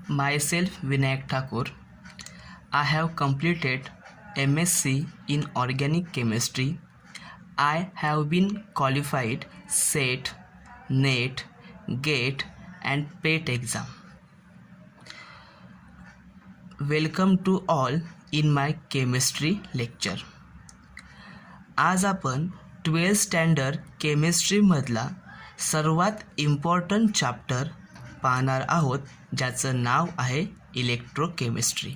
Myself Vinayak Thakur. I have completed MSc in Organic Chemistry. I have been qualified SET, NET, GATE and PET exam. Welcome to all in my chemistry lecture. आज आपण 12th standard केमिस्ट्रीमधला सर्वात important chapter पाहणार आहोत, ज्याचं नाव आहे electrochemistry.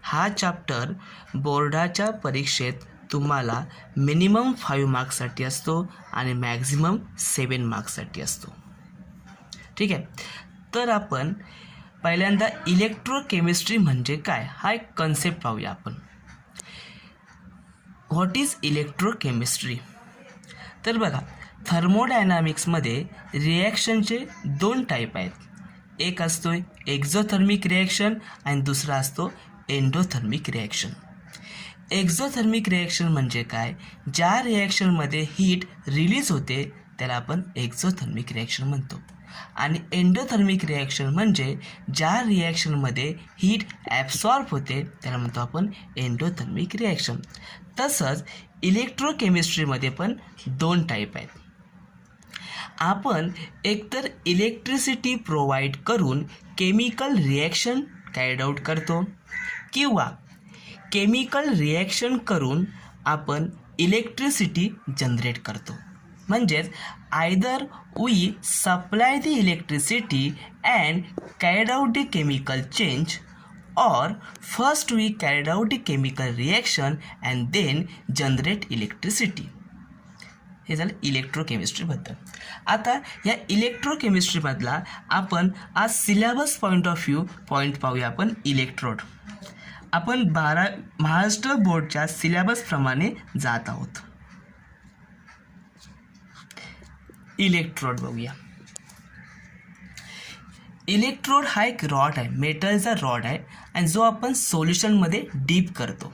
हा chapter बोर्डाच्या परीक्षेत तुम्हाला मिनिमम 5 मार्क्ससाठी असतो आणि मॅक्झिमम 7 मार्क्ससाठी असतो. ठीक आहे, तर आपण पहिल्यांदा इलेक्ट्रोकेमिस्ट्री म्हणजे काय हा एक कन्सेप्ट पाहूया आपण. What is electrochemistry? तर बघा, थर्मोडायनामिक्समध्ये रिॲक्शनचे 2 टाईप आहेत. एक असतो एक्झोथर्मिक रिॲक्शन आणि दुसरा असतो एंडोथर्मिक रिॲक्शन. एक्झोथर्मिक रिॲक्शन म्हणजे काय? ज्या रिॲक्शनमध्ये हीट रिलीज होते त्याला आपण एक्झोथर्मिक रिॲक्शन म्हणतो. आणि एंडोथर्मिक रिॲक्शन म्हणजे ज्या रिॲक्शनमध्ये हीट ॲब्सॉर्ब होते त्याला म्हणतो आपण एंडोथर्मिक रिॲक्शन. तसंच इलेक्ट्रोकेमिस्ट्रीमध्ये पण 2 टाईप आहेत. आपण एकतर इलेक्ट्रिसिटी प्रोव्हाइड करून केमिकल रिॲक्शन कॅरीड आउट करतो किंवा केमिकल रिॲक्शन करून आपण इलेक्ट्रिसिटी जनरेट करतो. म्हणजेच either we supply the electricity and carried out the chemical change or first we carried out the chemical reaction and then generate electricity. हे झालं इलेक्ट्रोकेमिस्ट्रीबद्दल. आता या इलेक्ट्रोकेमिस्ट्रीमधला आपण आज सिलेबस पॉईंट ऑफ व्ह्यू पाहूया आपण इलेक्ट्रोड. आपण महाराष्ट्र बोर्डच्या सिलेबसप्रमाणे जात आहोत. इलेक्ट्रोड बघूया. इलेक्ट्रोड हा एक रॉड आहे, मेटलचा रॉड आहे आणि जो आपण सोल्युशनमध्ये डीप करतो.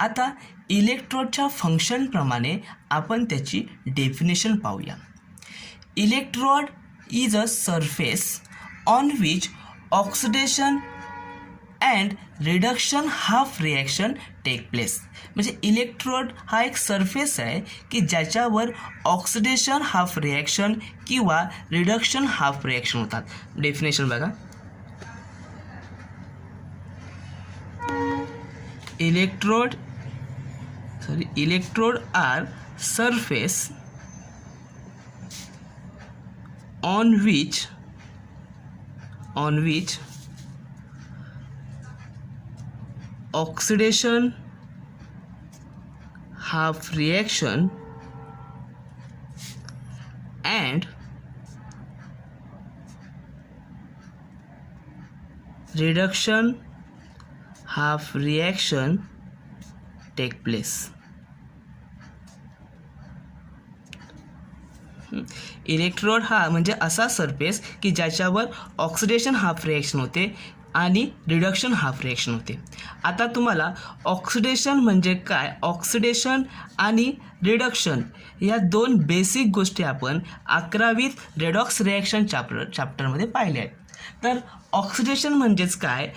आता इलेक्ट्रोडच्या फंक्शनप्रमाणे आपण त्याची डेफिनेशन पाहूया. Electrode is a surface on which oxidation and reduction half reaction take place. म्हणजे इलेक्ट्रोड हा एक सरफेस आहे की ज्याच्यावर ऑक्सिडेशन हाफ रिॲक्शन किंवा रिडक्शन हाफ रिॲक्शन होतात. डेफिनेशन बघा. Electrode are surface on which oxidation half reaction and reduction half reaction take place. Electrode हा म्हणजे असा सरफेस की ज्याच्यावर ऑक्सिडेशन हाफ रिॲक्शन होते आणि रिडक्शन हाफ रिॲक्शन होते. आता तुम्हाला ऑक्सिडेशन म्हणजे काय, ऑक्सिडेशन आणि रिडक्शन या 2 बेसिक गोष्टी आपण 11वीत रेडॉक्स रिॲक्शन चॅप्टरमध्ये पाहिल्या आहेत. तर ऑक्सिडेशन म्हणजेच काय?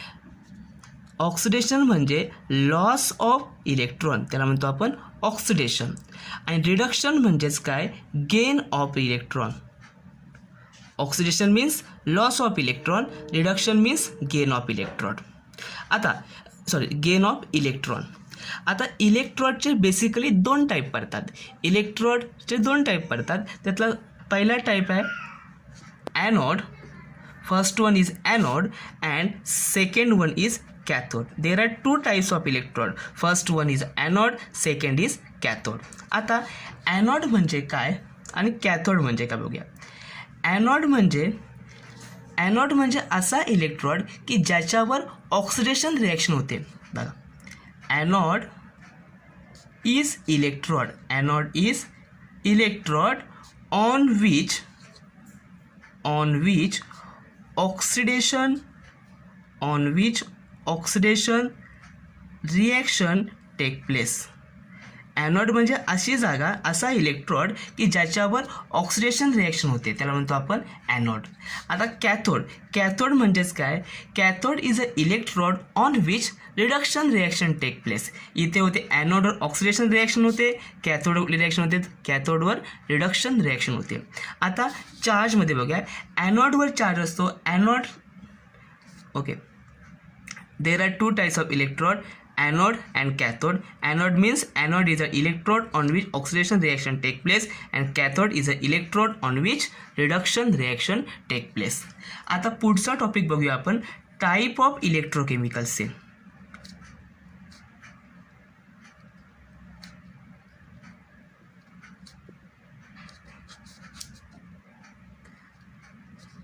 ऑक्सिडेशन म्हणजे लॉस ऑफ इलेक्ट्रॉन, त्याला म्हणतो आपण ऑक्सिडेशन. आणि रिडक्शन म्हणजेच काय? Gain of electron. Oxidation means loss of electron, reduction means gain of electron. Gain of electron. आता इलेक्ट्रोडचे बेसिकली 2 टाईप पडतात. इलेक्ट्रोडचे 2 टाईप पडतात. त्यातला पहिला टाईप आहे anode. First one is anode and second one is cathode. There are 2 types of electrode. First one is anode, second is cathode. आता anode म्हणजे काय आणि cathode म्हणजे काय बघूया. anode म्हणजे असा इलेक्ट्रोड की ज्याच्यावर ऑक्सिडेशन रिॲक्शन होते. बघा, anode is electrode on which oxidation reaction take place anode म्हणजे अशी जागा, असा इलेक्ट्रोड की ज्याच्यावर ऑक्सिडेशन रिॲक्शन होते, त्याला म्हणतो आपण ॲनोड. आता कॅथोड. कॅथोड म्हणजेच काय? Cathode is a electrode on which reduction reaction take place. इथे होते ॲनोडवर ऑक्सिडेशन रिॲक्शन होते, कॅथोडवर रिॲक्शन होते, कॅथोडवर रिडक्शन रिॲक्शन होते. आता चार्जमध्ये बघूया. ॲनोडवर चार्ज असतो. Anode okay, there are two types of electrode, anode and cathode. Anode means anode is an electrode on which oxidation reaction take place, and cathode is an electrode on which reduction reaction take place. आता पुढचा topic बघूया आपण, type of electrochemical cell.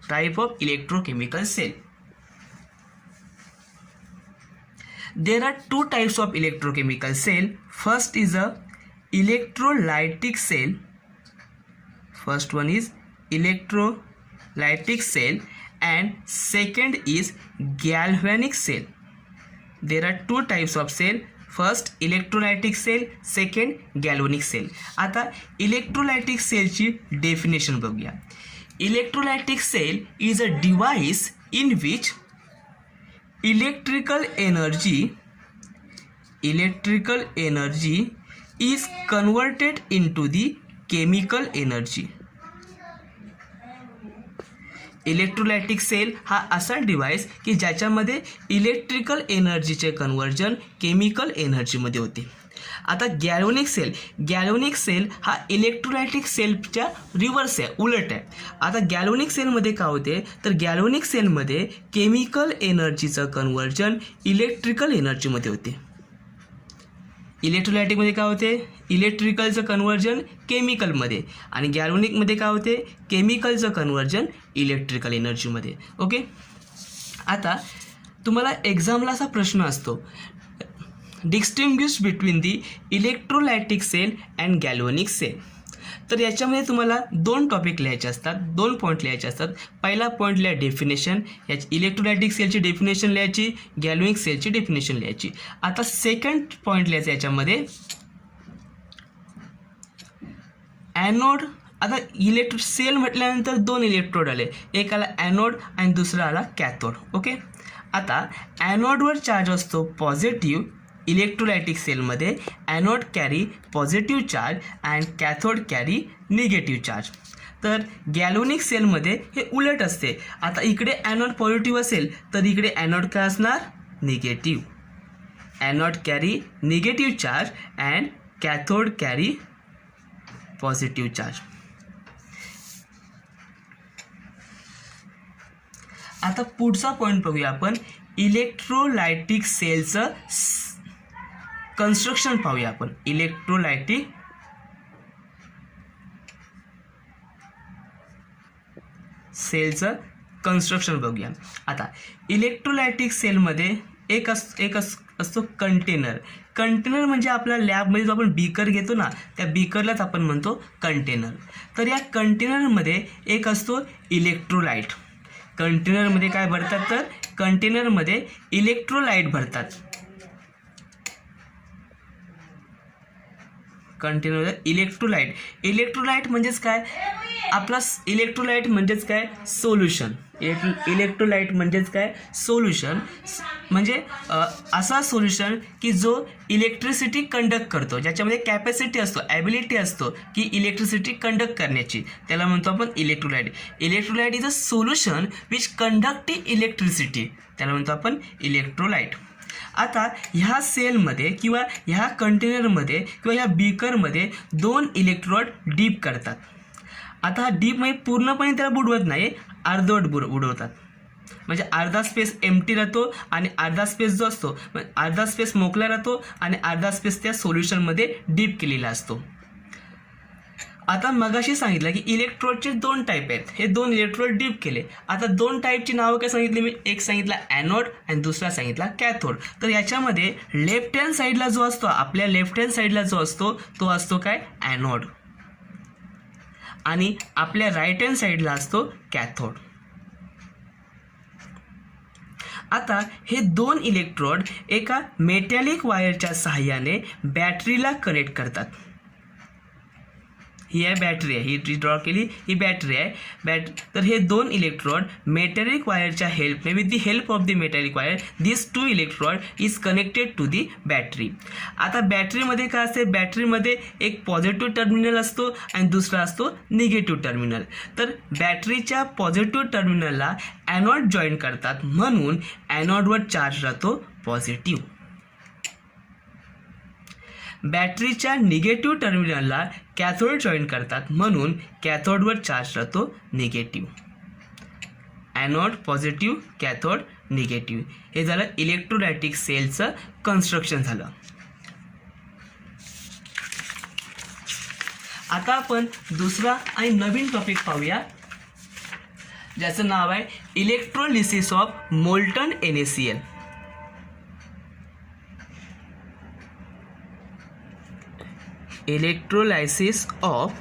Type of electrochemical cell. There are two types of electrochemical cell. First is a electrolytic cell. First one is electrolytic cell, and second is galvanic cell. There are two types of cell. First electrolytic cell, second galvanic cell. आता electrolytic cell ची definition बघूया. Electrolytic cell is a device in which electrical energy is converted into the chemical energy. Electrolytic cell हा असा device की ज्याच्यामध्ये electrical एनर्जीचे conversion chemical एनर्जीमध्ये होते. आता गॅल्व्हॅनिक सेल हा इलेक्ट्रोलायटिक सेलच्या रिव्हर्स आहे, उलट आहे. आता गॅल्व्हॅनिक सेलमध्ये काय होते, तर गॅल्व्हॅनिक सेलमध्ये केमिकल एनर्जीचं कन्वर्जन इलेक्ट्रिकल एनर्जीमध्ये होते. इलेक्ट्रोलायटिकमध्ये काय होते, इलेक्ट्रिकलचं कन्वर्जन केमिकलमध्ये, आणि गॅल्व्हॅनिकमध्ये काय होते, केमिकलचं कन्वर्जन इलेक्ट्रिकल एनर्जीमध्ये. ओके. आता तुम्हाला एक्झामला असा प्रश्न असतो, distinguish between the electrolytic cell and galvanic cell. तर याच्यामध्ये तुम्हाला दोन टॉपिक लिहायचे असतात, दोन पॉईंट लिहायचे असतात. पहिला पॉईंट लिहा डेफिनेशन, याची इलेक्ट्रोलायटिक सेलची डेफिनेशन लिहायची, गॅल्व्हॅनिक सेलची डेफिनेशन लिहायची. आता सेकंड पॉईंट लिहायचा याच्यामध्ये ॲनोड. आता सेल म्हटल्यानंतर दोन इलेक्ट्रोड आले, एक आला ॲनोड आणि दुसरा आला कॅथोड. ओके. आता ॲनोडवर चार्ज असतो पॉझिटिव्ह. इलेक्ट्रोलायटिक सेलमध्ये anode carry positive charge and cathode carry negative charge. तर गॅल्व्हॅनिक सेलमध्ये हे उलट असते. आता इकडे ॲनोड पॉझिटिव्ह असेल तर इकडे ॲनोड काय असणार, negative. Anode carry negative charge and cathode carry positive charge. आता पुढचा पॉईंट बघूया आपण, इलेक्ट्रोलायटिक सेलचं कन्स्ट्रक्शन पाहूया आपण. इलेक्ट्रोलायटिक सेलचं कन्स्ट्रक्शन बघूया. आता इलेक्ट्रोलायटिक सेलमध्ये एक असतो कंटेनर. कंटेनर म्हणजे आपल्या लॅबमध्ये जो आपण बीकर घेतो ना, त्या बीकरलाच आपण म्हणतो कंटेनर. तर या कंटेनरमध्ये एक असतो इलेक्ट्रोलाइट. कंटेनरमध्ये काय भरतात, तर कंटेनरमध्ये इलेक्ट्रोलाइट भरतात. कंटेनरमध्ये इलेक्ट्रोलाइट म्हणजेच काय, आपला इलेक्ट्रोलाइट म्हणजेच काय, सोल्युशन. इलेक्ट्रोलाइट म्हणजेच काय, सोल्युशन. म्हणजे असा सोल्युशन की जो इलेक्ट्रिसिटी कंडक्ट करतो, ज्याच्यामध्ये कॅपॅसिटी असतो, ॲबिलिटी असतो की इलेक्ट्रिसिटी कंडक्ट करण्याची, त्याला म्हणतो आपण electrolyte. Electrolyte is a solution which conduct electricity, त्याला म्हणतो आपण इलेक्ट्रोलाइट. आता ह्या सेलमध्ये किंवा ह्या कंटेनरमध्ये किंवा ह्या बीकरमध्ये दोन इलेक्ट्रोड डीप करतात. आता हा डीप म्हणजे पूर्णपणे त्याला बुडवत नाही, अर्धवट बुडवतात. म्हणजे अर्धा स्पेस एम्प्टी राहतो आणि अर्धा स्पेस जो असतो, अर्धा स्पेस मोकळा राहतो आणि अर्धा स्पेस त्या सोल्युशनमध्ये डीप केलेला असतो. आता मगाशी सांगितलं की इलेक्ट्रोडचे दोन टाईप आहेत, हे दोन इलेक्ट्रोड डीप केले. आता दोन टाईपची नावं काय सांगितली मी, एक सांगितला ॲनोड आणि दुसरा सांगितला कॅथोड. तर याच्यामध्ये लेफ्ट हँड साईडला जो असतो, आपल्या लेफ्ट हँड साईडला जो असतो तो असतो काय, ॲनोड, आणि आपल्या राईट हँड साईडला असतो कॅथोड. आता हे दोन इलेक्ट्रोड एका मेटॅलिक वायरच्या सहाय्याने बॅटरीला कनेक्ट करतात. ही आहे बॅटरी आहे, ही ड्रॉ केली, ही बॅटरी आहे. तर हे दोन इलेक्ट्रोड मेटॅलिक वायरच्या हेल्पने, with the help of the metallic wire, this two electrode is connected to the battery. आता बॅटरीमध्ये काय असते, बॅटरीमध्ये एक पॉझिटिव्ह टर्मिनल असतो आणि दुसरा असतो निगेटिव्ह टर्मिनल. तर बॅटरीच्या पॉझिटिव्ह टर्मिनलला ॲनोड जॉईन करतात, म्हणून ॲनोडवर चार्ज राहतो पॉझिटिव्ह. बॅटरीच्या निगेटिव्ह टर्मिनलला कॅथोड जॉईन करतात, म्हणून कॅथोडवर चार्ज राहतो negative. Anode positive, cathode negative. हे झालं इलेक्ट्रोलायटिक सेलचं कन्स्ट्रक्शन झालं. आता आपण दुसरा आणि नवीन टॉपिक पाहूया, ज्याचं नाव आहे electrolysis of molten NaCl. Electrolysis of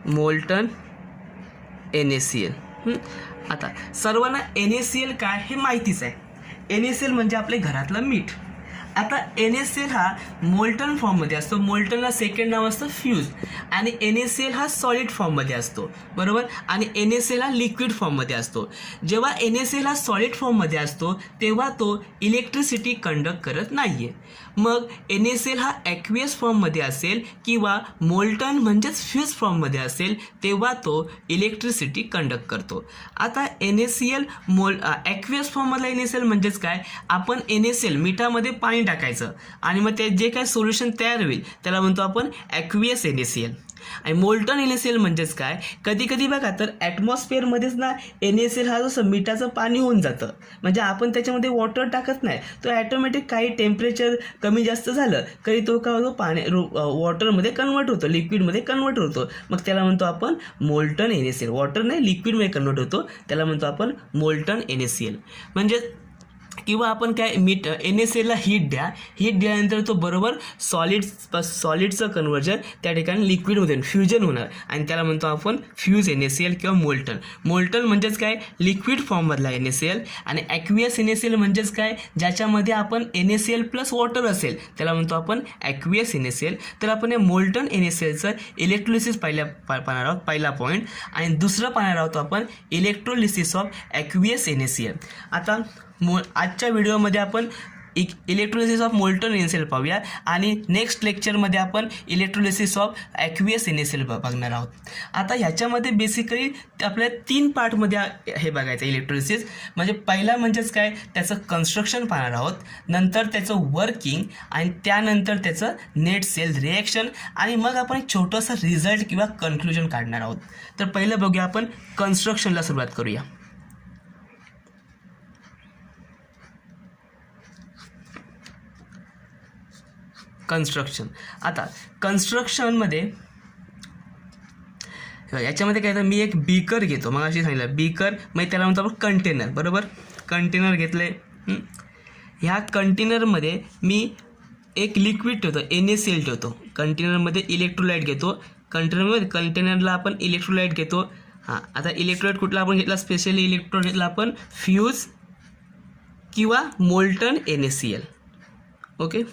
molten NaCl. आता सर्वांना NaCl काय हे माहितीच आहे. NaCl म्हणजे आपले घरातलं मीठ. आता NaCl हा मोल्टन फॉर्ममध्ये असतो. मोल्टनला सेकंड नाव असतं फ्यूज. आणि NaCl हा सॉलिड फॉर्ममध्ये असतो, बरोबर. आणि NaCl हा लिक्विड फॉर्ममध्ये असतो. जेव्हा NaCl हा सॉलिड फॉर्ममध्ये असतो तेव्हा तो इलेक्ट्रिसिटी कंडक्ट करत नाही आहे. मग NaCl हा ॲक्वियस फॉर्ममध्ये असेल किंवा मोल्टन म्हणजेच फ्यूज फॉर्ममध्ये असेल तेव्हा तो इलेक्ट्रिसिटी कंडक्ट करतो. आता NaCl ॲक्वियस फॉर्ममधला NaCl म्हणजेच काय, आपण NaCl मिठामध्ये पाणी टाकायचं आणि मग ते जे काय सोल्युशन तयार होईल त्याला म्हणतो आपण ॲक्वियस NaCl. आणि मोल्टन NaCl म्हणजेच काय, कधी कधी बघा तर ॲटमॉस्फिअरमध्येच ना NaCl हा जसं मिठाचं पाणी होऊन जातं, म्हणजे आपण त्याच्यामध्ये वॉटर टाकत नाही, तो ॲटोमॅटिक काही टेम्परेचर कमी जास्त झालं तरी तो काय होतो, वॉटरमध्ये कन्वर्ट होतो, लिक्विडमध्ये कन्वर्ट होतो. मग त्याला म्हणतो आपण मोल्टन NaCl. वॉटर नाही, लिक्विडमध्ये कन्वर्ट होतो, त्याला म्हणतो आपण मोल्टन NaCl. म्हणजे किंवा आपण काय NaClला हीट द्या, हीट दिल्यानंतर तो बरोबर सॉलिडचं कन्व्हर्जन त्या ठिकाणी लिक्विडमध्ये फ्युजन होणार आणि त्याला म्हणतो आपण फ्यूज NaCl किंवा मोल्टन. मोल्टन म्हणजेच काय, लिक्विड फॉर्ममधला NaCl. आणि ॲक्वियस NaCl म्हणजेच काय, ज्याच्यामध्ये आपण NaCl प्लस वॉटर असेल त्याला म्हणतो आपण ॲक्वियस NaCl. तर आपण हे मोल्टन NaClचं इलेक्ट्रोलिसिस पाहणार आहोत, पहिला पॉईंट. आणि दुसरं पाहणार आहोत आपण इलेक्ट्रोलिसिस ऑफ ॲक्वियस NaCl. आता आजच्या व्हिडिओमध्ये आपण इलेक्ट्रोलिसिस ऑफ मोल्टन NaCl पाहूया आणि नेक्स्ट लेक्चरमध्ये आपण इलेक्ट्रोलिसिस ऑफ ॲक्वियस NaCl बघणार आहोत. आता ह्याच्यामध्ये बेसिकली आपल्या 3 पार्टमध्ये हे बघायचं इलेक्ट्रोलिसिस. म्हणजे पहिला म्हणजेच काय, त्याचं कन्स्ट्रक्शन पाहणार आहोत, नंतर त्याचं वर्किंग आणि त्यानंतर त्याचं नेट सेल रिॲक्शन आणि मग आपण एक छोटंसं रिझल्ट किंवा कन्क्लुजन काढणार आहोत. तर पहिलं बघूया आपण कन्स्ट्रक्शनला सुरुवात करूया. कन्स्ट्रक्शन. आता कन्स्ट्रक्शनमध्ये याच्यामध्ये काय तर मी एक बीकर घेतो, मग अशी सांगितलं बीकर, मग त्याला म्हणतो आपण कंटेनर, बरोबर. कंटेनर घेतले, ह्या कंटेनरमध्ये मी एक लिक्विड ठेवतो, NaCl ठेवतो. कंटेनरमध्ये इलेक्ट्रोलाइट घेतो, कंटेनरला आपण इलेक्ट्रोलाइट घेतो. आता इलेक्ट्रोलाइट कुठला आपण घेतला, स्पेशली इलेक्ट्रोलाइट घेतला आपण फ्यूज किंवा मोल्टन NaCl. ओके.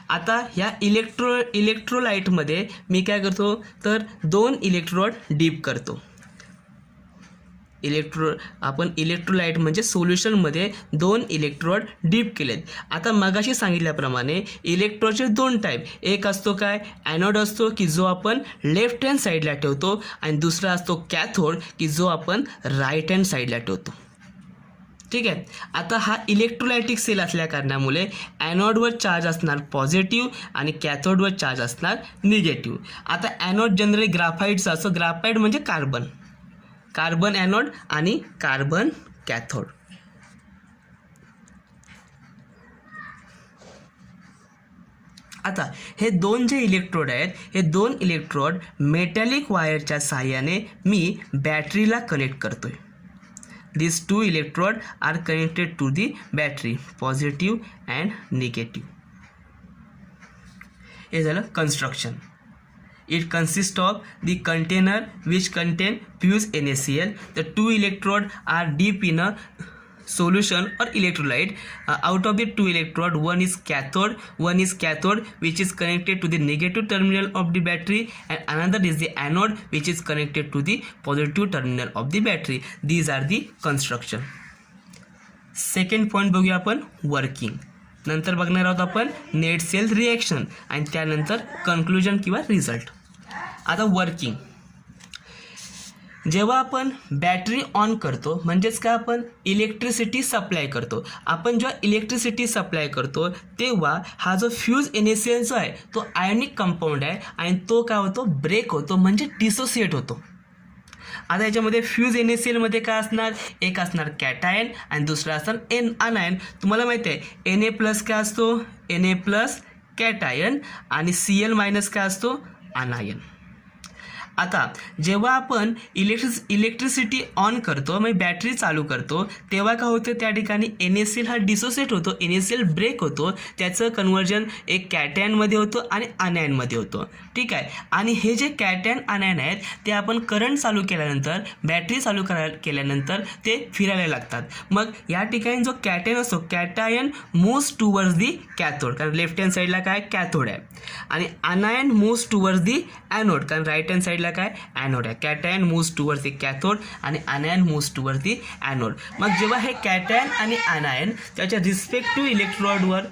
आता ह्या इलेक्ट्रोलाइटमध्ये मी काय करतो तर 2 इलेक्ट्रोड डीप करतो. आपण इलेक्ट्रोलाइट म्हणजे सोल्युशनमध्ये 2 इलेक्ट्रोड डीप केलेत. आता मगाशी सांगितल्याप्रमाणे इलेक्ट्रोडचे 2 टाईप, एक असतो काय ॲनोड असतो की जो आपण लेफ्ट हँड साईडला ठेवतो आणि दुसरा असतो कॅथोड की जो आपण राईट हँड साईडला ठेवतो. ठीक आहे. आता हा इलेक्ट्रोलायटिक सेल असल्या कारणामुळे ॲनोडवर चार्ज असणार पॉझिटिव्ह आणि कॅथोडवर चार्ज असणार निगेटिव्ह. आता ॲनोड जनरली ग्राफाईटचा असतो, ग्राफाईट म्हणजे कार्बन ॲनोड आणि कार्बन कॅथोड. आता हे 2 जे इलेक्ट्रोड आहेत, हे 2 इलेक्ट्रोड मेटॅलिक वायरच्या सहाय्याने मी बॅटरीला कनेक्ट करतोय. These 2 electrodes are connected to the battery, positive and negative. हे झालं construction. It consists of the container which contain fused NaCl. The two electrodes are deep in a solution or electrolyte. Out of the two electrode, one is cathode which is connected to the negative terminal of the battery, and another is the anode which is connected to the positive terminal of the battery. These are the construction. Second point बघूया आपण working. नंतर बघणार आहोत आपण net cell reaction आणि त्यानंतर conclusion किंवा result. आता वर्किंग, जेव्हा आपण बॅटरी ऑन करतो म्हणजेच काय आपण इलेक्ट्रिसिटी सप्लाय करतो. आपण जेव्हा इलेक्ट्रिसिटी सप्लाय करतो तेव्हा हा जो फ्यूज NaCl जो आहे तो आयोनिक कंपाऊंड आहे आणि तो काय होतो ब्रेक होतो म्हणजे डिसोसिएट होतो. आता याच्यामध्ये फ्यूज NaCl मध्ये काय असणार, एक असणार कॅटायन आणि दुसरा असणार अनायन. तुम्हाला माहिती आहे Na+ काय असतो, Na+ कॅटायन आणि Cl- काय असतो अनायन. आता जेव्हा आपण इलेक्ट्रिसिटी ऑन करतो म्हणजे बॅटरी चालू करतो तेव्हा काय होतं त्या ठिकाणी NaCl हा डिसोसिएट होतो, NaCl ब्रेक होतो, त्याचं कन्वर्जन एक कॅटायनमध्ये होतं आणि अनायनमध्ये होतं. ठीक आहे. आणि हे जे कॅटायन अनायन आहेत ते आपण करंट चालू केल्यानंतर बॅटरी चालू केल्यानंतर ते फिरायला लागतात. मग या ठिकाणी जो कॅटायन असतो cation moves towards the cathode, कारण लेफ्ट हँड साईडला काय कॅथोड आहे, आणि anion moves towards the anode, कारण राईट हँड साईडला काय ॲनोड आहे. Cation moves towards the cathode आणि anion moves towards the anode. मग जेव्हा हे कॅटायन आणि अनायन त्याच्या रिस्पेक्टिव्ह इलेक्ट्रोडवर,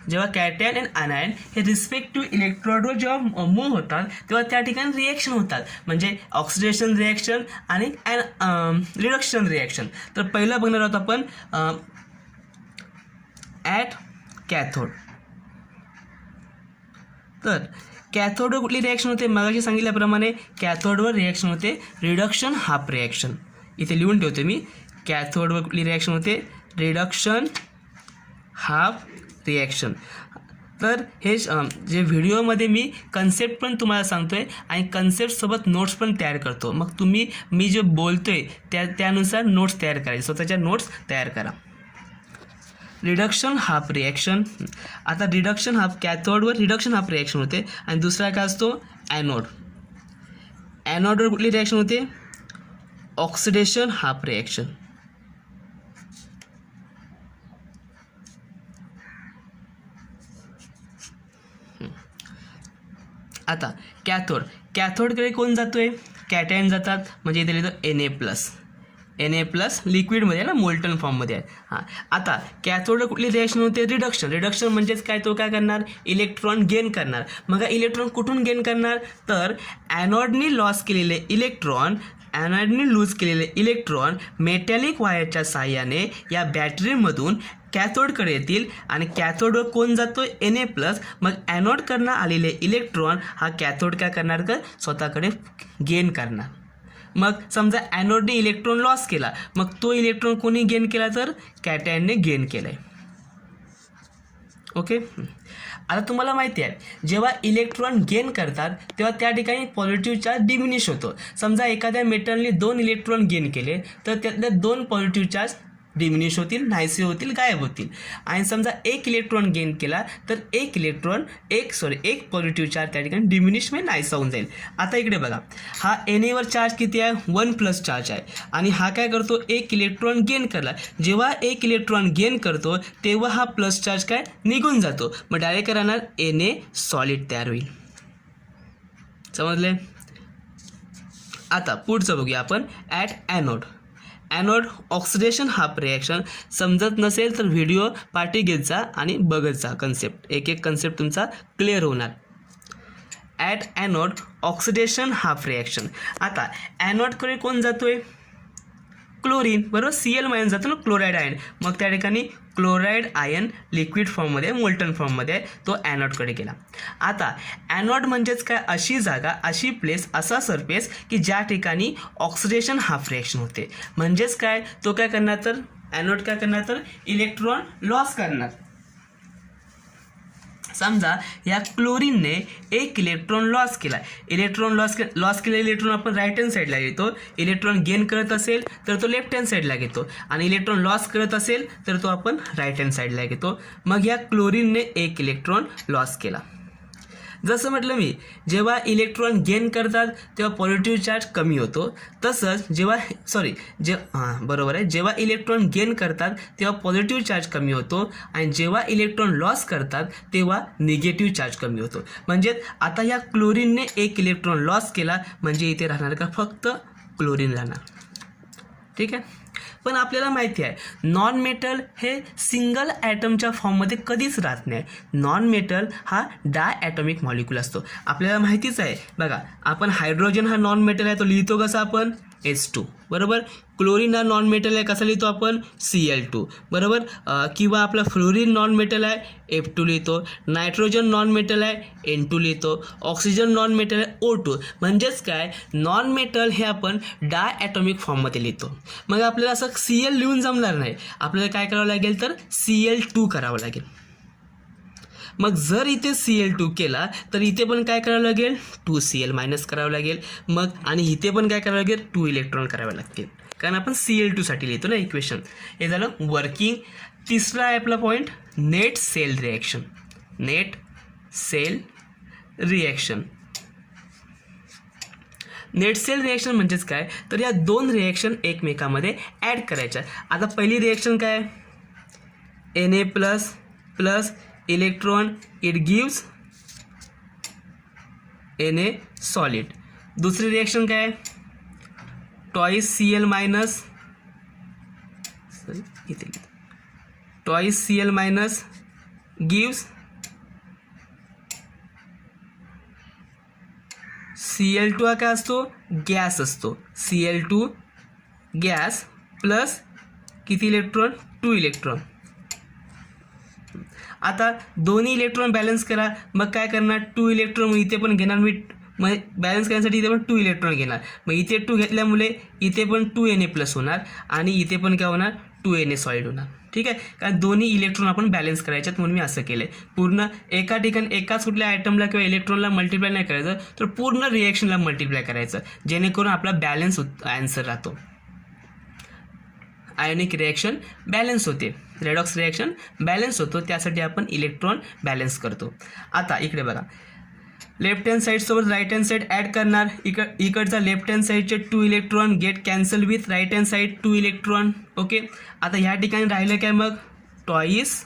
जेव्हा कॅटायन आणि अनायन हे रिस्पेक्टिव्ह इलेक्ट्रोडवर जेव्हा मूव्ह होतात तेव्हा त्या ठिकाणी रिॲक्शन होतात, म्हणजे ऑक्सिडेशन रिॲक्शन आणि रिडक्शन रिॲक्शन. तर पहिलं बघणार आहोत आपण ॲट कॅथोड. तर कॅथोडवर कुठली रिॲक्शन होते, मगाशी सांगितल्याप्रमाणे कॅथोडवर रिॲक्शन होते रिडक्शन हाफ रिॲक्शन. इथे लिहून ठेवतो मी, कॅथोडवर कुठली रिॲक्शन होते रिडक्शन हाफ रिॲक्शन. तर हे जे व्हिडिओमध्ये मी कन्सेप्ट पण तुम्हाला सांगतो आहे आणि कन्सेप्टसोबत नोट्स पण तयार करतो. मग तुम्ही मी जे बोलतो आहे त्यानुसार नोट्स तयार करायचे, स्वतःच्या नोट्स तयार करा. Reduction half reaction. आता रिडक्शन हाफ, कॅथोडवर रिडक्शन हाफ रिॲक्शन होते आणि दुसरा काय असतो ॲनोड. ॲनोडवर कुठली रिॲक्शन होते ऑक्सिडेशन हाफ रिॲक्शन. आता कॅथोडकडे कोण जातोय, कॅटायन जातात, म्हणजे इथे लिहितो Na+ लिक्विडमध्ये ना मोल्टन फॉर्ममध्ये आहे. हां, आता कॅथोडवर कुठली रिॲक्शन होते रिडक्शन म्हणजेच काय, तो काय करणार इलेक्ट्रॉन गेन करणार. मग इलेक्ट्रॉन कुठून गेन करणार, तर ॲनोडनी लूज केलेले इलेक्ट्रॉन मेटॅलिक वायरच्या साहाय्याने या बॅटरीमधून कॅथोडकडे येतील आणि कॅथोडवर कोण जातो Na+. मग ॲनोडकडनं आलेले इलेक्ट्रॉन हा कॅथोड काय करणार का स्वतःकडे गेन करणार. मग समजा ॲनोडने इलेक्ट्रॉन लॉस केला, मग तो इलेक्ट्रॉन कोणी गेन केला तर कॅटायनने गेन केला आहे. ओके. आता तुम्हाला माहिती आहे जेव्हा इलेक्ट्रॉन गेन करतात तेव्हा त्या ठिकाणी पॉझिटिव्ह चार्ज डिमिनिश होतो. समजा एखाद्या मेटलने 2 इलेक्ट्रॉन गेन केले तर त्यातले 2 पॉझिटिव्ह चार्ज डिमिनिश होतील, नाहीसे होतील, गायब होतील. आणि समजा 1 इलेक्ट्रॉन गेन केला तर एक पॉझिटिव्ह चार्ज त्या ठिकाणी डिमिनिश म्हणजे नाहीसा होऊन जाईल. आता इकडे बघा, हा Na वर चार्ज किती आहे 1+ चार्ज आहे आणि हा काय करतो 1 इलेक्ट्रॉन गेन करला. जेव्हा 1 इलेक्ट्रॉन गेन करतो तेव्हा हा प्लस चार्ज काय निघून जातो, मग डायरेक्ट काय राहणार Na सॉलिड तयार होईल. समजले. आता पुढचं बघूया आपण at anode oxidation half reaction. समजत नसेल तर व्हिडिओ पाठी घेत जा आणि बघत जा कन्सेप्ट, एक कन्सेप्ट तुमचा क्लिअर होणार. At anode oxidation half reaction. आता ॲनोडकडे कोण जातोय क्लोरीन, बरोबर, Cl- जातो ना क्लोराईड आयन. मग त्या ठिकाणी क्लोराईड आयन लिक्विड फॉर्ममध्ये मोल्टन फॉर्ममध्ये आहे, तो ॲनोडकडे गेला. आता ॲनोड म्हणजेच काय, अशी जागा, अशी प्लेस, असा सरफेस की ज्या ठिकाणी ऑक्सिडेशन हाफ रिॲक्शन होते. म्हणजेच काय, तो काय करणार तर ॲनोड काय करणार तर इलेक्ट्रॉन लॉस करणार. समजा या क्लोरीनने 1 इलेक्ट्रॉन लॉस केला. लॉस केलेला इलेक्ट्रॉन आपण राईट हँड साईडला घेतो. इलेक्ट्रॉन गेन करत असेल तर तो लेफ्ट हँड साईडला घेतो आणि इलेक्ट्रॉन लॉस करत असेल तर तो आपण राईट हँड साईडला घेतो. मग या क्लोरीनने 1 इलेक्ट्रॉन लॉस केला. जसं म्हटलं मी, जेव्हा इलेक्ट्रॉन गेन करतात तेव्हा पॉझिटिव्ह चार्ज कमी होतो, तसंच जेव्हा इलेक्ट्रॉन गेन करतात तेव्हा पॉझिटिव्ह चार्ज कमी होतो आणि जेव्हा इलेक्ट्रॉन लॉस करतात तेव्हा निगेटिव्ह चार्ज कमी होतो. म्हणजे आता या क्लोरीनने एक इलेक्ट्रॉन लॉस केला म्हणजे इथे राहणार का, फक्त क्लोरीन राहणार. ठीक आहे. पण आपल्याला माहिती आहे नॉन मेटल हे सिंगल ॲटमच्या फॉर्ममध्ये कधीच राहत नाही. नॉन मेटल हा डायॲटॉमिक मॉलिक्यूल असतो. आपल्याला माहितीच आहे बघा, आपण हायड्रोजन हा नॉन मेटल आहे, तो लिहितो कसा आपण H2 बरोबर. क्लोरीन हा नॉन मेटल आहे, कसा लिहितो आपण Cl2 बरोबर. किंवा आपला फ्लोरीन नॉन मेटल आहे F2 लिहितो. नायट्रोजन नॉन मेटल आहे N2 लिहितो. ऑक्सिजन नॉन मेटल आहे O2. म्हणजेच काय, नॉन मेटल हे आपण डायॲटॉमिक फॉर्ममध्ये लिहितो. मग आपल्याला असं Cl लिहून जमणार नाही, आपल्याला काय करावं लागेल तर Cl2 करावं लागेल. मग जर इथे Cl2 केला तर इथे पण काय करावं लागेल, 2Cl मायनस करावं लागेल. मग आणि इथे पण काय करावं लागेल, 2 इलेक्ट्रॉन करावे लागतील, कारण आपण Cl2 साठी लिहितो ना इक्वेशन. हे झालं वर्किंग. तिसरा आहे आपला point net cell reaction. Net cell reaction. Net cell reaction म्हणजेच काय, तर या दोन रिॲक्शन एकमेकांमध्ये ॲड करायच्या. आता पहिली रिॲक्शन काय, Na plus plus electron, it gives Na solid. दुसरी रिॲक्शन काय, twice Cl minus gives Cl2 हा काय असतो, गॅस असतो. Cl2 गॅस प्लस किती इलेक्ट्रॉन, 2 इलेक्ट्रॉन. आता दोन्ही इलेक्ट्रॉन बॅलन्स करा. मग काय करणार, 2 इलेक्ट्रॉन इथे पण घेणार मी, मग बॅलन्स करण्यासाठी इथे पण 2 इलेक्ट्रॉन घेणार. मग इथे 2 घेतल्यामुळे इथे पण 2Na प्लस होणार आणि इथे पण काय होणार, 2Na सॉलिड होणार. ठीक आहे, कारण दोन्ही इलेक्ट्रॉन आपण बॅलन्स करायच्यात म्हणून मी असं केलं आहे. पूर्ण एका ठिकाणी एकाच कुठल्या आयटमला किंवा इलेक्ट्रॉनला मल्टिप्लाय नाही करायचं, तर पूर्ण रिॲक्शनला मल्टिप्लाय करायचं, जेणेकरून आपला बॅलन्स आन्सर राहतो. आयोनिक रिॲक्शन बॅलन्स होते, रेडॉक्स रिॲक्शन बॅलन्स होतो, त्यासाठी आपण इलेक्ट्रॉन बॅलन्स करतो. आता इकडे बघा, लेफ्ट हँड साईडसोबत राईट हँड साईड ॲड करणार. इकडचा लेफ्ट हँड साईडचे 2 electron get cancel with right hand side 2 electron. Okay. आता ह्या ठिकाणी राहिलं काय, मग टॉईस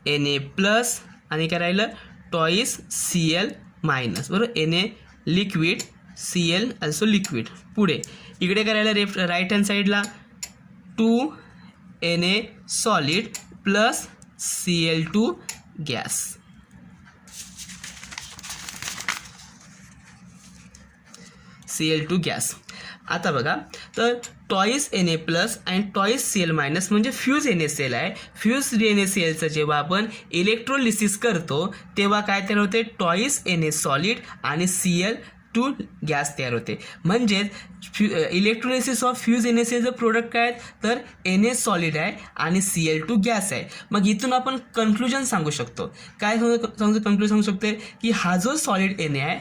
Na प्लस आणि काय राहिलं, टॉईस Cl मायनस बरोबर. Na liquid, Cl also liquid. पुढे इकडे काय राहिलं, राईट हँड साईडला 2Na solid plus Cl2 gas. Cl2 gas. आता बघा, तर टॉईस Na प्लस आणि टॉईस Cl मायनस म्हणजे फ्यूज NaCl आहे. फ्यूज NaClचं जेव्हा आपण इलेक्ट्रोलिसिस करतो तेव्हा काय तयार होते, टॉईस Na सॉलिड आणि Cl2 गॅस तयार होते. म्हणजेच इलेक्ट्रोलिसिस ऑफ फ्यूज NaClचं प्रोडक्ट काय आहेत, तर Na सॉलिड आहे आणि Cl2 गॅस आहे. मग इथून आपण कन्क्लुजन सांगू शकतो. काय कन्क्लुजन सांगू शकतो, की हा जो सॉलिड Na आहे,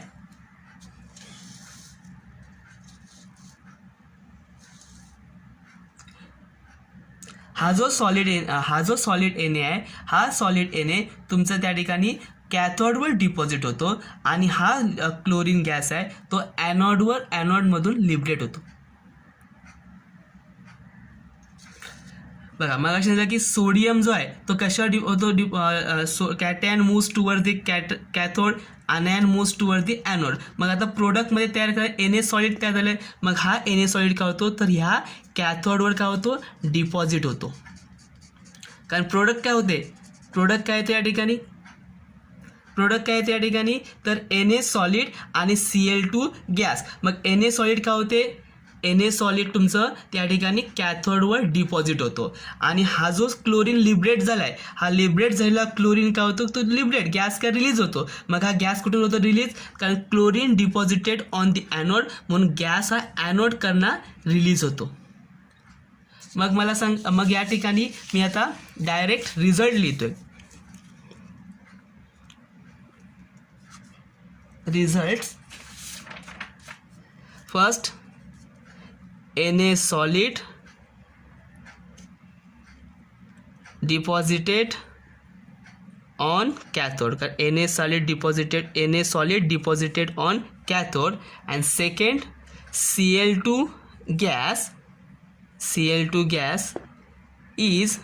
हा जो सॉलिड Na आहे, हा सॉलिड Na तुमचा त्या ठिकाणी कॅथोडवर डिपॉझिट होतो आणि हा क्लोरीन गॅस आहे तो ॲनोडमधून लिबरेट होतो. बघा मग सांगितलं की सोडियम जो आहे तो कशावर होतो, cation moves toward the cathode, अनायन moves toward the anode. मग आता प्रोडक्टमध्ये तयार करा Na सॉलिड तयार झालं. मग हा Na सॉलिड काय होतो, तर ह्या कॅथोडवर काय होतो, डिपॉझिट होतो. कारण प्रोडक्ट काय होते, प्रोडक्ट काय येते या ठिकाणी, तर Na सॉलिड आणि Cl2 गॅस. मग Na सॉलिड काय होते, Na सॉलिड तुमचं त्या ठिकाणी कॅथोडवर डिपॉझिट होतो आणि हा जो क्लोरीन लिबरेट झाला आहे, हा लिबरेट झालेला क्लोरीन काय होतो, तो लिबरेट गॅस काय रिलीज होतो. मग हा गॅस कुठून होतो रिलीज, कारण chlorine deposited on the anode, म्हणून गॅस हा ॲनोड करणार रिलीज होतो. मग मला सांग, मग या ठिकाणी मी आता डायरेक्ट रिझल्ट लिहितोय. Result first, Na solid deposited on cathode. Na solid deposited on cathode, and second Cl2 gas is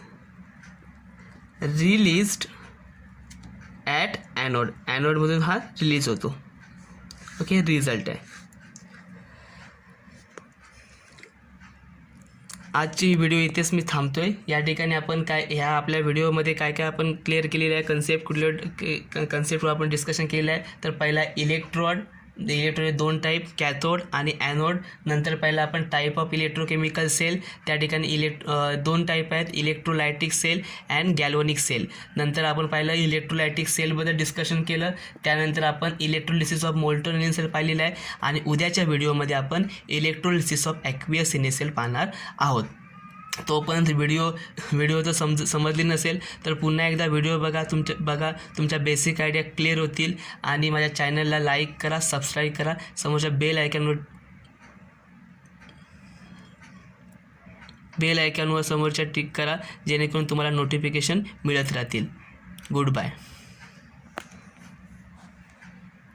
released at anode. Anode मधून हा रिलीज होतो. ओके, रिझल्ट आहे. आजची व्हिडिओ इथेच मी थांबतोय. या ठिकाणी आपण ह्या आपल्या व्हिडिओमध्ये काय आपण क्लिअर केलेलं आहे, कन्सेप्टवर आपण डिस्कशन केलेलं आहे. तर पहिला इलेक्ट्रोड दोन टाईप, कॅथोड आणि ॲनोड. नंतर पहिला आपण टाईप ऑफ इलेक्ट्रोकेमिकल सेल, त्या ठिकाणी दोन टाईप आहेत, electrolytic cell and galvanic cell. नंतर आपण पाहिलं इलेक्ट्रोलायटिक सेलबद्दल डिस्कशन केलं. त्यानंतर आपण electrolysis of molten N cell पाहिलेलं आहे. आणि उद्याच्या व्हिडिओमध्ये आपण electrolysis of aqueous N cell पाहणार आहोत. तोपर्यंत व्हिडिओ जर समजली नसेल तर पुन्हा एकदा व्हिडिओ बघा, तुमच्या बेसिक आयडिया क्लिअर होतील. आणि माझ्या चॅनलला लाईक करा, सबस्क्राईब करा, समोरच्या बेल आयकॉनवर समोरच्या टिक करा, जेणेकरून तुम्हाला नोटिफिकेशन मिळत राहतील. Good bye.